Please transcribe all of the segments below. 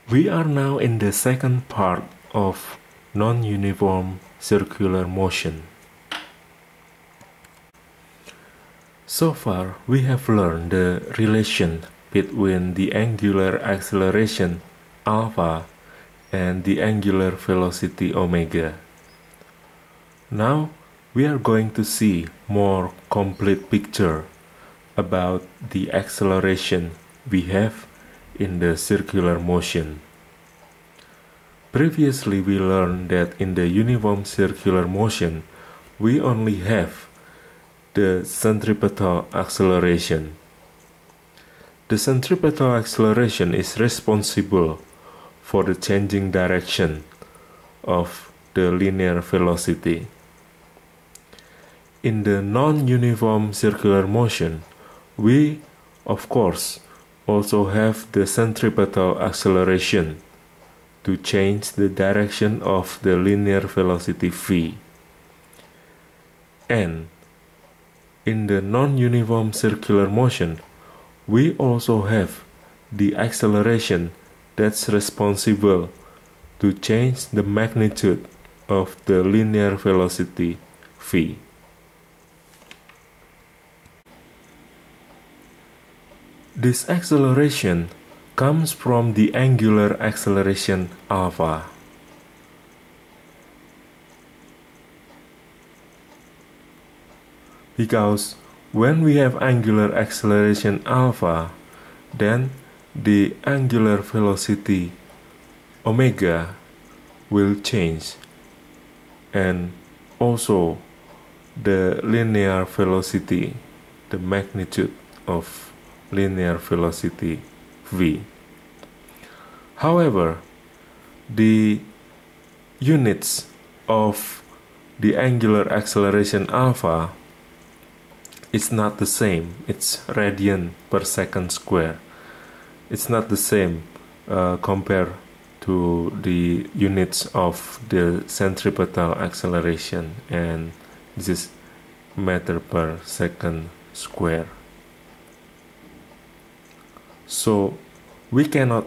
We are now in the second part of non-uniform circular motion. So far, we have learned the relation between the angular acceleration alpha and the angular velocity omega. Now, we are going to see more complete picture about the acceleration we have in the circular motion. Previously, we learned that in the uniform circular motion, we only have the centripetal acceleration. The centripetal acceleration is responsible for the changing direction of the linear velocity. In the non-uniform circular motion, we, of course, also have the centripetal acceleration to change the direction of the linear velocity v. And in the non-uniform circular motion, we also have the acceleration that's responsible to change the magnitude of the linear velocity v. This acceleration comes from the angular acceleration alpha. Because when we have angular acceleration alpha, then the angular velocity omega will change, and also the linear velocity, the magnitude of linear velocity v. However, the units of the angular acceleration alpha is not the same. It's radian per second square. It's not the same compared to the units of the centripetal acceleration, and this is meter per second square. So we cannot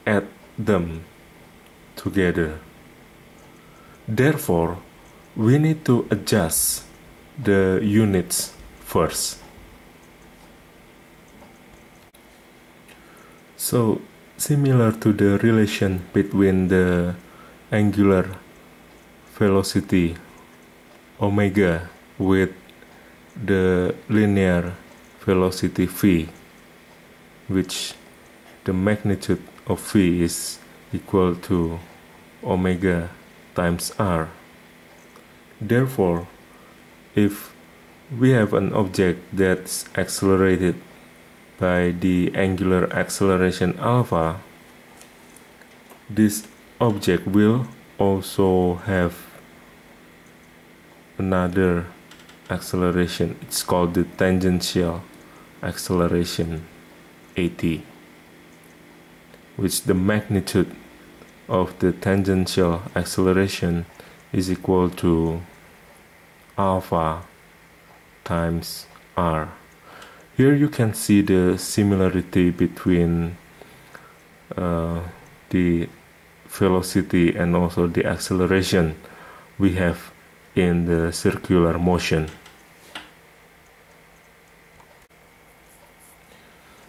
add them together. Therefore, we need to adjust the units first. So, similar to the relation between the angular velocity omega with the linear velocity v, which the magnitude of v is equal to omega times r. Therefore, if we have an object that's accelerated by the angular acceleration alpha, this object will also have another acceleration. It's called the tangential acceleration at, which the magnitude of the tangential acceleration is equal to alpha times r. Here you can see the similarity between the velocity and also the acceleration we have in the circular motion.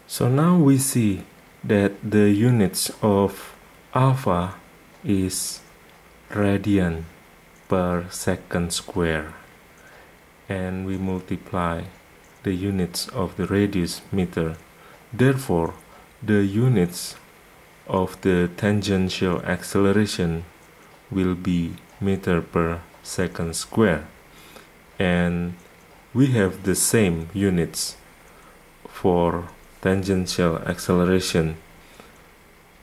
So now we see that the units of alpha is radian per second square, and we multiply the units of the radius meter. Therefore, the units of the tangential acceleration will be meter per second square, and we have the same units for tangential acceleration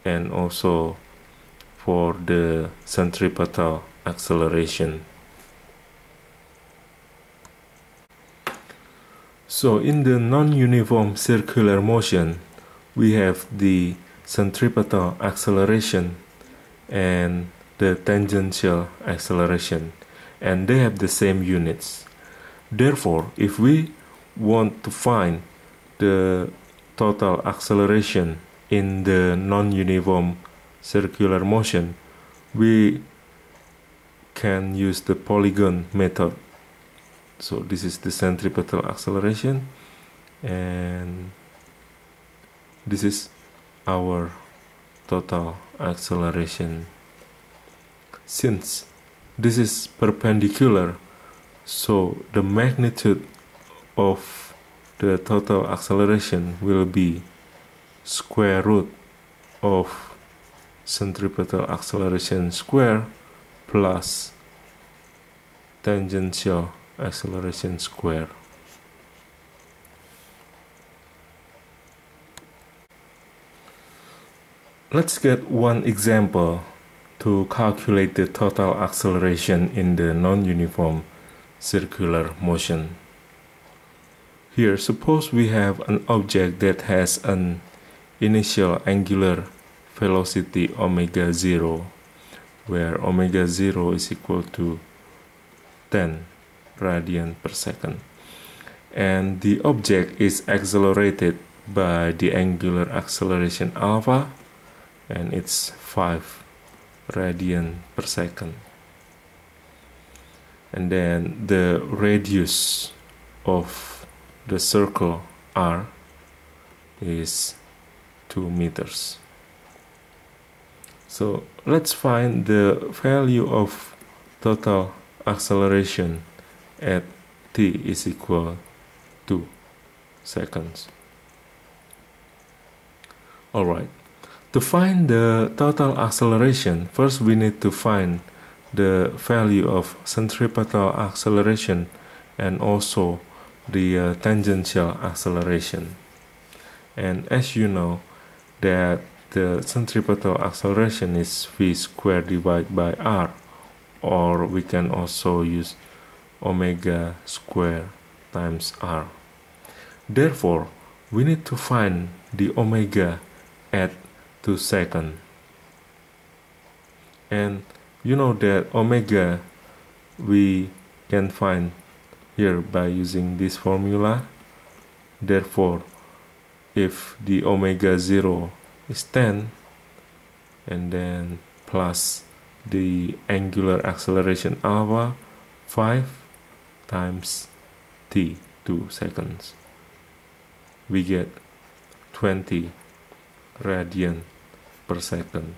and also for the centripetal acceleration. So in the non-uniform circular motion, we have the centripetal acceleration and the tangential acceleration, and they have the same units. Therefore, if we want to find the total acceleration in the non-uniform circular motion, we can use the polygon method. So this is the centripetal acceleration, and this is our total acceleration. Since this is perpendicular, so the magnitude of the total acceleration will be square root of centripetal acceleration square plus tangential acceleration square. Let's get one example to calculate the total acceleration in the non-uniform circular motion. Here, suppose we have an object that has an initial angular velocity omega 0, where omega 0 is equal to 10 radian per second, and the object is accelerated by the angular acceleration alpha, and it's 5 radian per second. And then the radius of the circle R is 2 meters. So let's find the value of total acceleration at t is equal to 2 seconds. Alright, to find the total acceleration, first we need to find the value of centripetal acceleration and also the tangential acceleration. And as you know that the centripetal acceleration is v squared divided by r, or we can also use omega squared times r. Therefore, we need to find the omega at 2 seconds. And you know that omega we can find here by using this formula. Therefore, if the omega 0 is 10, and then plus the angular acceleration alpha 5 times t 2 seconds, we get 20 radian per second.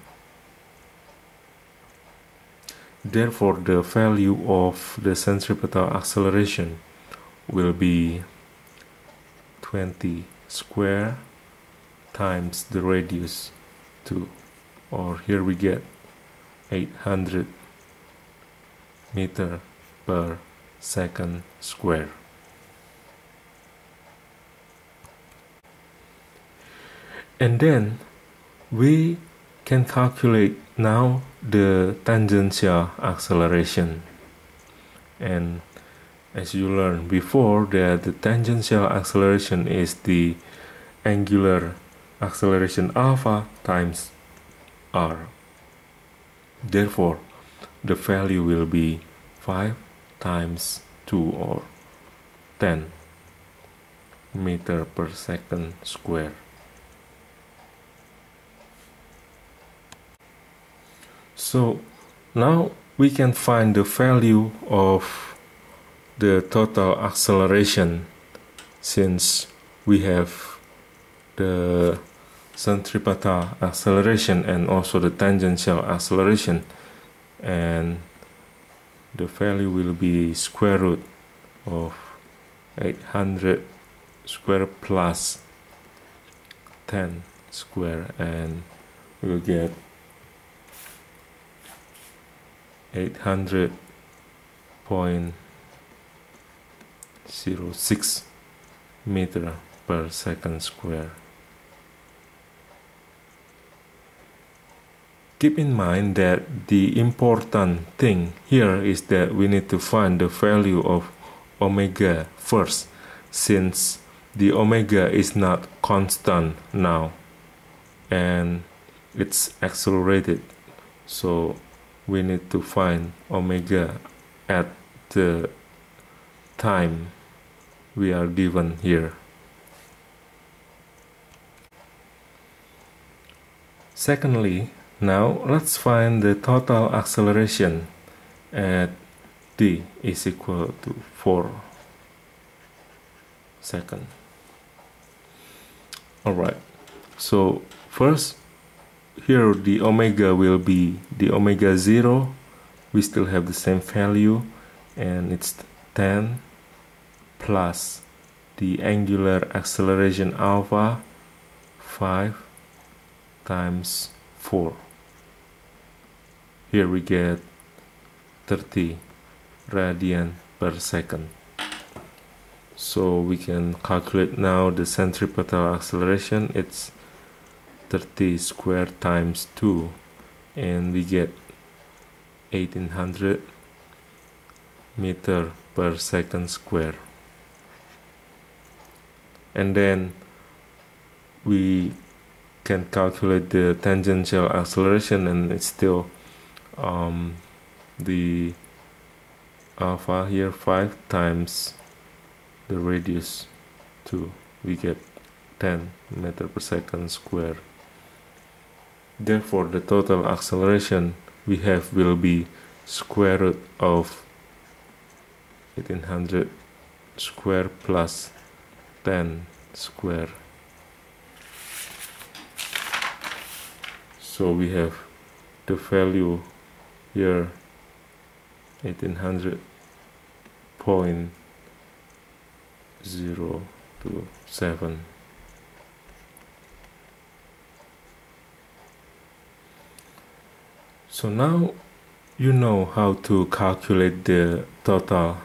Therefore, the value of the centripetal acceleration will be 20 square times the radius 2, or here we get 800 meter per second square. And then we can calculate now the tangential acceleration. And as you learned before, that the tangential acceleration is the angular acceleration alpha times r. Therefore, the value will be 5 times 2, or 10 meter per second square. So now we can find the value of the total acceleration, since we have the centripetal acceleration and also the tangential acceleration, and the value will be square root of 800 square plus 10 square, and we'll get 800.06 meter per second square. Keep in mind that the important thing here is that we need to find the value of omega first, since the omega is not constant now and it's accelerated. So we need to find omega at the time we are given here. Secondly, Now let's find the total acceleration at t is equal to 4 seconds. Alright, so first here the omega will be the omega 0. We still have the same value, and it's 10 plus the angular acceleration alpha 5 times 4. Here we get 30 radian per second. So we can calculate now the centripetal acceleration. It's 30 squared times 2, and we get 1800 meter per second square. And then we can calculate the tangential acceleration, and it's still the alpha here 5 times the radius 2. We get 10 meter per second square. Therefore the total acceleration we have will be square root of 1800 square plus 10 square. So we have the value here 1800.027. So now you know how to calculate the total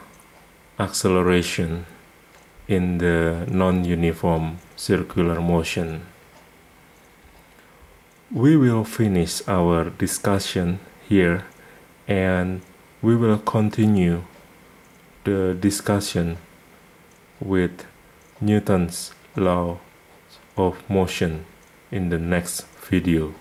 acceleration in the non-uniform circular motion. We will finish our discussion here, and we will continue the discussion with Newton's law of motion in the next video.